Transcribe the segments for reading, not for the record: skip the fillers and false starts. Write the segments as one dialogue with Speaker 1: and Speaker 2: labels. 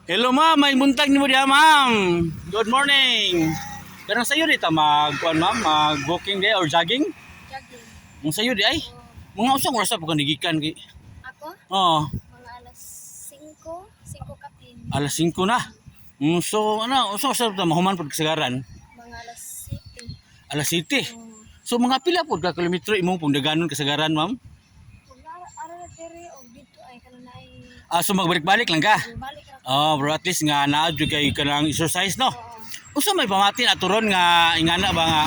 Speaker 1: Hello ma'am, may buntag ni mo diha ma'am. Good morning. Karang sayo dito mag-kuan ma'am, mag-walking day or jogging?
Speaker 2: Jogging.
Speaker 1: Mong sayo di ay.
Speaker 2: Oo.
Speaker 1: Mga usang oras pa ko nigikan kay.
Speaker 2: Ako?
Speaker 1: Oh,
Speaker 2: Mga alas 5 kapin.
Speaker 1: alas 5 na. So ano, usang oras pa mahuman pud kasagaran.
Speaker 2: Mga alas 7.
Speaker 1: Alas 7.
Speaker 2: Oo.
Speaker 1: So mga pila pud ka kilometro imong pong daganon kasagaran ma'am?
Speaker 2: Kung ara na diri og dito ay kanunay
Speaker 1: So magbalik-balik lang ka.
Speaker 2: balik ra.
Speaker 1: Oh, bro, at least nga naa jud kay kanang exercise no.
Speaker 2: Oo.
Speaker 1: Usa may pamatin aturon nga ingana ba nga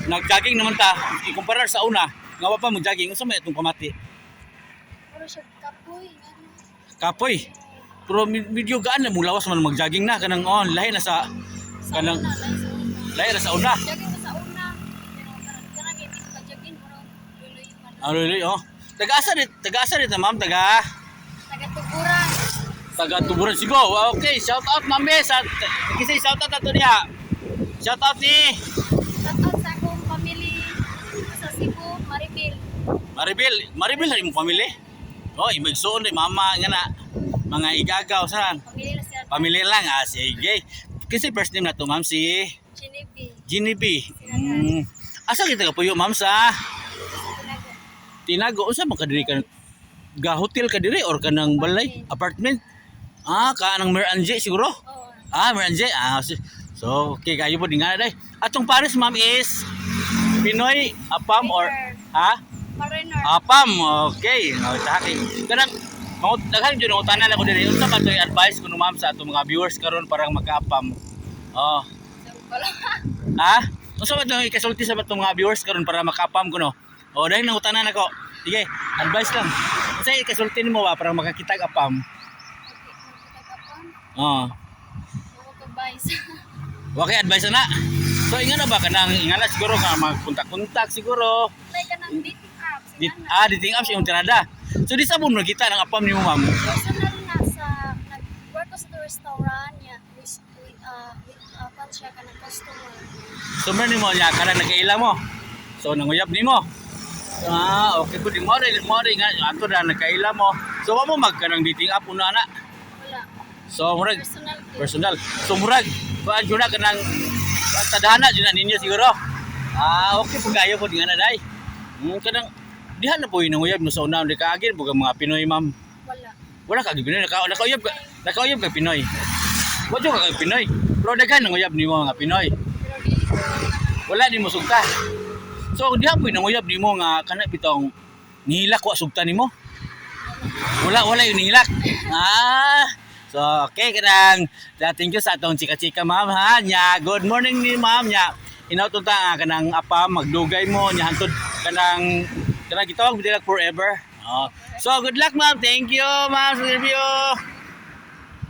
Speaker 1: nag-jogging naman ta ikumpara sa una nga wa pa mo jogging usa may atong pamati.
Speaker 2: Pero siya kapoy ano.
Speaker 1: Kapoy. Pero medyo gaan na mo lawas man mag-jogging na kanang lahi na sa
Speaker 2: Sa
Speaker 1: kanang
Speaker 2: una, sa una.
Speaker 1: lahi na sa una.
Speaker 2: Jogging ko sa una. Pero kanang hindi ko jogging pero luloy man.
Speaker 1: Really, oh. Taga-asa dit ma'am,
Speaker 2: Taga-tuburan.
Speaker 1: taga Tuburan Sigo. Okay, shout out ma'am sa kisay shout out ato niya. Shout out ni
Speaker 2: Shoutout sa akong family sa Cebu, Maribil.
Speaker 1: Maribel sa imong pamilya. Oh, imigsoon ni mama nga na mga igagaw saan.
Speaker 2: Family na siya.
Speaker 1: Pamilya lang sige. Kasi first name na to ma'am si
Speaker 2: Genevieve.
Speaker 1: Genevieve. Asa kita ka puyo ma'am sa
Speaker 2: Tinago.
Speaker 1: Tinago unsa man ka diri ka ga hotel ka diri or kanang balay apartment? Ka nang Meranje siguro?
Speaker 2: Oo.
Speaker 1: Meranje. So okay kayo po dinga day. Atong pares ma'am is Pinoy Apam or
Speaker 2: Foreigner.
Speaker 1: Apam. Okay. Sa akin. Kanang daghan jud ang utanan ako diri. Unsa man toy advice kuno ma'am sa atong mga viewers karon para maka-apam? Unsa man toy ikasulti sa atong mga viewers karon para maka-apam kuno? Dahil nang utanan ako. Sige, advice lang. Unsa ikasulti nimo ba para makakitag apam? Wa kay advice na. So ingana ba kanang ingana siguro nga magpunta-kontak siguro.
Speaker 2: Like ka ng dating apps.
Speaker 1: Dating apps yung tirada. So di sabon mo kita ng apam nimo ma'am.
Speaker 2: Personal na sa nag-work ko sa restaurant niya with siya ka ng customer.
Speaker 1: Sumber nimo nya kanang nagkaila mo. So nanguyab nimo. Okay po di mo rin nga ato na nagkaila mo. So wa mo magkanang dating app una na.
Speaker 2: Wala.
Speaker 1: So murag
Speaker 2: Personal.
Speaker 1: So murag kuan jud na kanang tadhana jud na ninyo siguro. Okay po kayo po dinga na day. Kanang diha na po inanguyab no sa una di kaagin po mga Pinoy ma'am.
Speaker 2: Wala.
Speaker 1: Wala ka Pinoy nakauyab ka Pinoy. Wa jud ka Pinoy. Pero daghan nanguyab nimo mga Pinoy.
Speaker 2: Pero di ko
Speaker 1: Wala di mo sugta. So diha po nanguyab nimo nga kana bitong nihilak wa sugta nimo. Wala yung nihilak. So okay kanang thank you sa atong chika-chika ma'am ha nya. Good morning ni ma'am nya. Inauton ta kanang apam magdugay mo nya hantod kanang gitawag bilang forever. So good luck ma'am. Thank you ma'am sa interview.